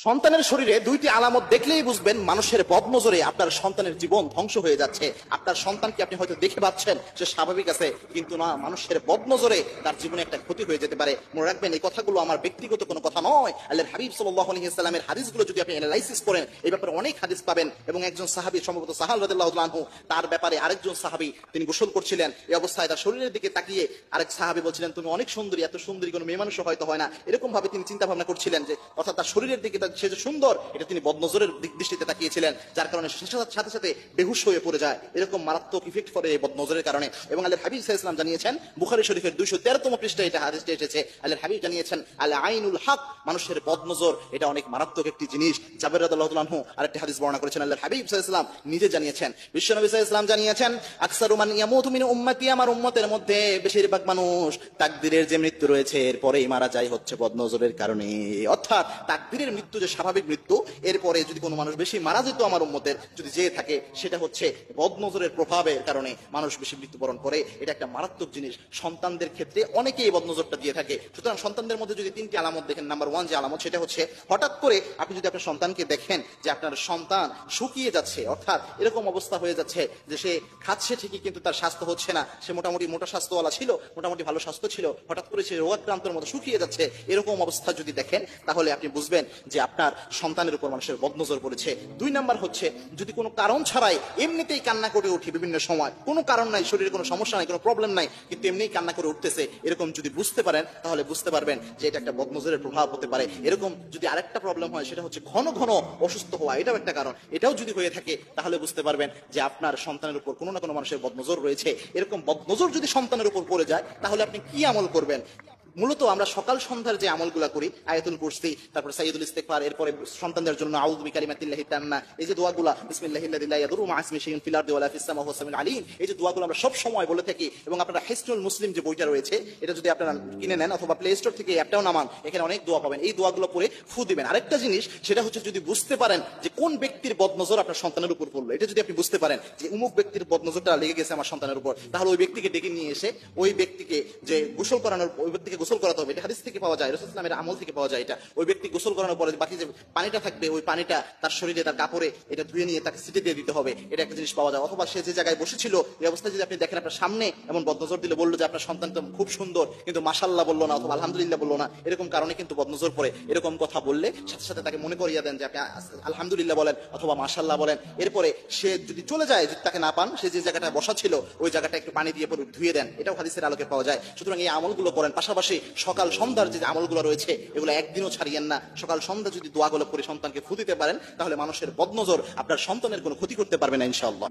সন্তানের শরীরে দুইটি আলামত দেখলেই বুঝবেন মানুষের বদনজরে আপনার সন্তানের জীবন ধ্বংস হয়ে যাচ্ছে। আপনার সন্তানকে আপনি হয়তো দেখে পাচ্ছেন সে স্বাভাবিক আছে, কিন্তু না, মানুষের বদনজরে তার জীবনে একটা ক্ষতি হয়ে যেতে পারে। মনে রাখবেন, এই কথাগুলো আমার ব্যক্তিগত কোনো কথা নয়। আল্লাহর হাবিব সাল্লাল্লাহু আলাইহি ওয়াসাল্লামের হাদিসগুলো যদি আপনি অ্যানালাইসিস করেন, এই ব্যাপারে অনেক হাদিস পাবেন। এবং একজন সাহাবী, সম্ভবত সাহাল রাদিয়াল্লাহু তাআলা আনহু, তার ব্যাপারে আরেকজন সাহাবী তিনি গোসল করছিলেন। এই অবস্থায় তার শরীরের দিকে তাকিয়ে আরেক সাহাবী বলছিলেন, তুমি অনেক সুন্দরী, এত সুন্দরী কোনো মেয়ে মানুষ হয়তো হয় না। এরকম ভাবে তিনি চিন্তা ভাবনা করছিলেন যে, অর্থাৎ তার শরীরের দিকে সে যে সুন্দর, এটা তিনি বদনজরের দৃষ্টিতে তাকিয়েছিলেন, যার কারণে সাথে সাথে বেহুশ হয়ে পড়ে যায়। এরকম মারাত্মক ইফেক্ট পড়ে এই বদনজরের কারণে। এবং আল্লাহর হাবিব সাল্লাল্লাহু আলাইহি ওয়াসাল্লাম জানিয়েছেন, বুখারী শরীফের 213তম পৃষ্ঠায় এটা হাদিসটি এসেছে। আল্লাহর হাবিব জানিয়েছেন, আল আইনুল হক, মানুষের বদনজর এটা অনেক মারাত্মক একটি জিনিস। জাবের রাদিয়াল্লাহু তাআলা আনহু আরেকটি হাদিস বর্ণনা করেছেন, আল্লাহর হাবিব সাল্লাল্লাহু আলাইহি ওয়াসাল্লাম নিজে জানিয়েছেন, বিশ্বনবী সাল্লাল্লাহু আলাইহি ওয়াসাল্লাম জানিয়েছেন, আকসারু মান ইয়ামুতু মিন উম্মতি, আমার উম্মতের মধ্যে বেশিরভাগ মানুষ তাকদীরের যে মৃত্যু রয়েছে এরপরেই মারা যায় হচ্ছে বদনজরের কারণে। অর্থাৎ তাকদীরের মৃত্যু যে স্বাভাবিক মৃত্যু, এরপরে যদি কোনো মানুষ বেশি মারা যেত আমার উম্মতের, যদি যেয়ে থাকে, সেটা হচ্ছে বদনজরের প্রভাবের কারণে মানুষ বেশি মৃত্যুবরণ করে। এটা একটা মারাত্মক জিনিস। সন্তানদের ক্ষেত্রে অনেকেই বদনজরটা দিয়ে থাকে। সুতরাং সন্তানদের মধ্যে যদি তিনটি আলামত দেখেন, নাম্বার 1 যে আলামত, সেটা হচ্ছে হঠাৎ করে আপনি যদি আপনার সন্তানকে দেখেন যে আপনার সন্তান শুকিয়ে যাচ্ছে, অর্থাৎ এরকম অবস্থা হয়ে যাচ্ছে যে সে খাচ্ছে ঠিকই কিন্তু তার স্বাস্থ্য হচ্ছে না, সে মোটামুটি মোটা স্বাস্থ্যওয়ালা ছিল, মোটামুটি ভালো স্বাস্থ্য ছিল, হঠাৎ করে সে রোগাক্রান্তের মতো শুকিয়ে যাচ্ছে, এরকম অবস্থা যদি দেখেন, তাহলে আপনি বুঝবেন যে আপনার সন্তানের উপর মানুষের বদনজর পড়েছে। 2 নাম্বার হচ্ছে, যদি কোনো কারণ ছাড়াই এমনিতেই কান্না করে উঠি বিভিন্ন সময়, কোনো কারণ নাই, শরীরে কোনো সমস্যা নাই, কোনো প্রবলেম নাই, কিন্তু এমনিই কান্না করে উঠতেছে, এরকম যদি বুঝতে পারেন, তাহলে বুঝতে পারবেন যে এটা একটা বদনজরের প্রভাব হতে পারে। এরকম যদি আরেকটা প্রবলেম হয়, সেটা হচ্ছে ঘন ঘন অসুস্থ হওয়া, এটাও একটা কারণ। এটাও যদি হয়ে থাকে, তাহলে বুঝতে পারবেন যে আপনার সন্তানের উপর কোনো না কোনো মানুষের বদনজর রয়েছে। এরকম বদনজর যদি সন্তানের উপর পড়ে যায়, তাহলে আপনি কি আমল করবেন? মূলত আমরা সকাল সন্ধ্যার যে আমলগুলা করি, আয়াতুল কুরসি, তারপর সাইয়্যিদুল ইস্তিগফার, এরপরে সন্তানদের জন্য আউযু বিকালিমাতিল্লাহি তাম্মা, এই যে দোয়াগুলা, বিসমিল্লাহিল্লাযী লা ইয়াদুররু মা ইসমিহি শাইউন ফিল আরদি ওয়ালা ফিস সামা'i ওয়া হুয়াস সামিউল আলীম, এই যে দোয়াগুলো আমরা সব সময় বলে থাকি। এবং আপনারা হিসনুল মুসলিম যে বইটা রয়েছে, এটা যদি আপনারা কিনে নেন অথবা প্লে স্টোর থেকে অ্যাপটাও নামান, এখানে অনেক দোয়া পাবেন। এই দোয়াগুলো পড়ে ফু দিবেন। আরেকটা জিনিস, সেটা হচ্ছে যদি বুঝতে পারেন যে কোন ব্যক্তির বদনজর আপনার সন্তানের উপর পড়লো, এটা যদি আপনি বুঝতে পারেন যে অমুক ব্যক্তির বদনজরটা লেগে গেছে আমার সন্তানের উপর, তাহলে ওই ব্যক্তিকে ডেকে নিয়ে এসে ওই ব্যক্তিকে যে গোসল করানোর, ওই ব্যক্তিকে গোসল করাতে হবে। এটা হাদিস থেকে পাওয়া যায়, রাসূল সাল্লাল্লাহু আলাইহি ওয়াসাল্লামের আমল থেকে পাওয়া যায়। এটা ওই ব্যক্তি গোসল করানোর পরে বাকি যে পানিটা থাকবে, ওই পানিটা তার শরীরে, তার কাপড়ে এটা ধুয়ে নিয়ে তাকে ছিটে দিয়ে দিতে হবে। এটা একটা জিনিস পাওয়া যায়। অথবা সে যে জায়গায় বসেছিল, এই অবস্থায় যদি আপনি দেখেন আপনার সামনে এমন বদনজর দিলে, বললো যে আপনার সন্তান তো খুব সুন্দর, কিন্তু মাশাআল্লাহ বললো না, অথবা আলহামদুলিল্লাহ বললো না, এরকম কারণে কিন্তু বদনজর পড়ে। এরকম কথা বললে সাথে সাথে তাকে মনে করিয়ে দেন যে আপনি আলহামদুলিল্লাহ বলেন অথবা মাশাআল্লাহ বলেন। এরপরে সে যদি চলে যায়, যদি তাকে না পান, সে যে জায়গাটায় বসা ছিল ওই জায়গাটা একটু পানি দিয়ে পরে ধুয়ে দেন। এটাও হাদিসের আলোকে পাওয়া যায়। সুতরাং এই আমলগুলো করেন। পাশাপাশি সকাল সন্ধ্যার যে আমলগুলো রয়েছে, এগুলো একদিনও ছাড়িয়েন না। সকাল সন্ধ্যা যদি দোয়াগুলো করে সন্তানকে ফু দিতে পারেন, তাহলে মানুষের বদনজর আপনার সন্তানের কোনো ক্ষতি করতে পারবে না ইনশাআল্লাহ।